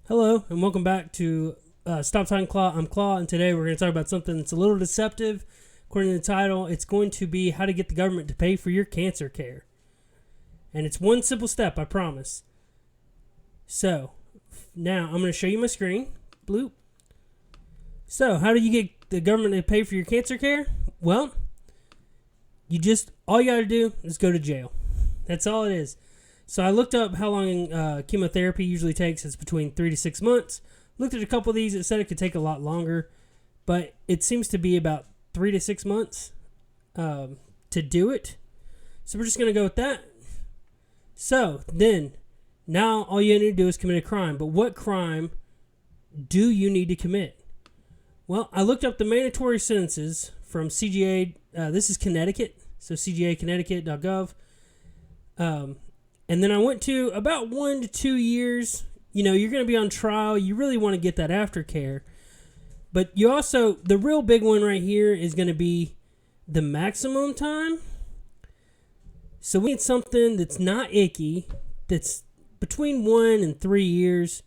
Hello, and welcome back to Stop Talking Claw. I'm Claw, and today we're going to talk about something that's a little deceptive. According to the title, it's going to be how to get the government to pay for your cancer care. And it's one simple step, I promise. So, now I'm going to show you my screen. Bloop. So, how do you get the government to pay for your cancer care? Well, all you got to do is go to jail. That's all it is. So I looked up how long chemotherapy usually takes. It's between 3 to 6 months. Looked at a couple of these. It said it could take a lot longer, but it seems to be about 3 to 6 months to do it. So we're just going to go with that. So then, now all you need to do is commit a crime. But what crime do you need to commit? Well, I looked up the mandatory sentences from CGA. This is Connecticut, so cgaconnecticut.gov. And then I went to about 1 to 2 years. You know, you're going to be on trial. You really want to get that aftercare. But you also, the real big one right here is going to be the maximum time. So we need something that's not icky, that's between 1 and 3 years.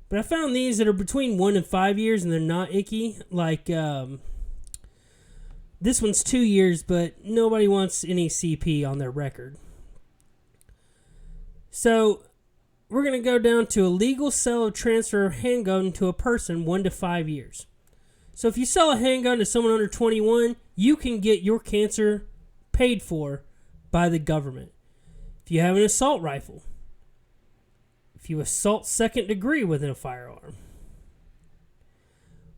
But I found these that are between 1 and 5 years and they're not icky. Like, this one's 2 years, but nobody wants any CP on their record. So, we're going to go down to a legal sale or transfer of handgun to a person 1 to 5 years. So, if you sell a handgun to someone under 21, you can get your cancer paid for by the government. If you have an assault rifle, if you assault second degree with a firearm,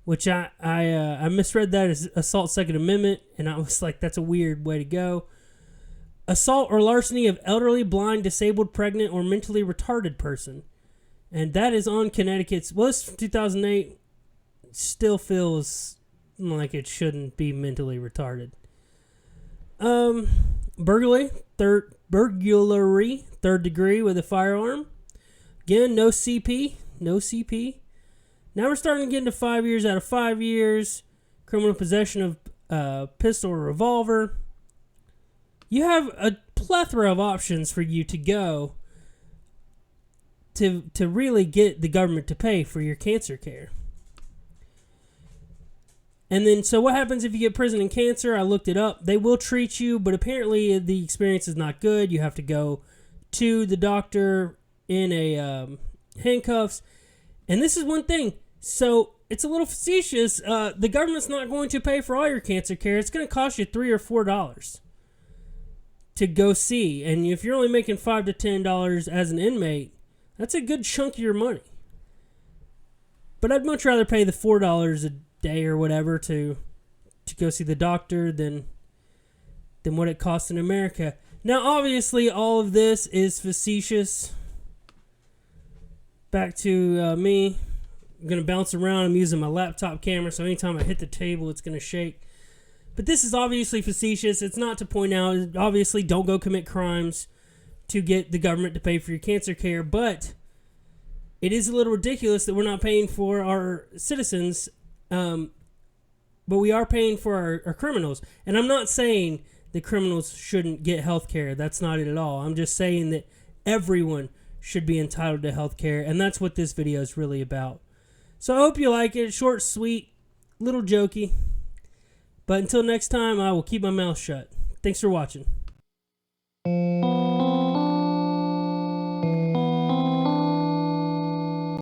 which I misread that as assault second amendment, and I was like, that's a weird way to go. Assault or larceny of elderly, blind, disabled, pregnant, or mentally retarded person. And that is on Connecticut's, well, it's from 2008. Still feels like it shouldn't be mentally retarded. Burglary, third degree with a firearm. Again, no CP. Now we're starting to get into 5 years out of 5 years. Criminal possession of pistol or revolver. You have a plethora of options for you to go to really get the government to pay for your cancer care. And then, so what happens if you get prison and cancer? I looked it up. They will treat you, but apparently the experience is not good. You have to go to the doctor in a handcuffs. And this is one thing. So it's a little facetious. The government's not going to pay for all your cancer care. It's going to cost you $3 or $4 to go see. And if you're only making $5 to $10 as an inmate, that's a good chunk of your money. But I'd much rather pay the $4 a day or whatever to go see the doctor than what it costs in America. Now, obviously, all of this is facetious. Back to me. I'm going to bounce around. I'm using my laptop camera, so anytime I hit the table, it's going to shake. But this is obviously facetious. It's not to point out. Obviously, don't go commit crimes to get the government to pay for your cancer care. But it is a little ridiculous that we're not paying for our citizens, but we are paying for our criminals. And I'm not saying that criminals shouldn't get health care. That's not it at all. I'm just saying that everyone should be entitled to health care. And that's what this video is really about. So I hope you like it. Short, sweet, little jokey. But until next time, I will keep my mouth shut. Thanks for watching.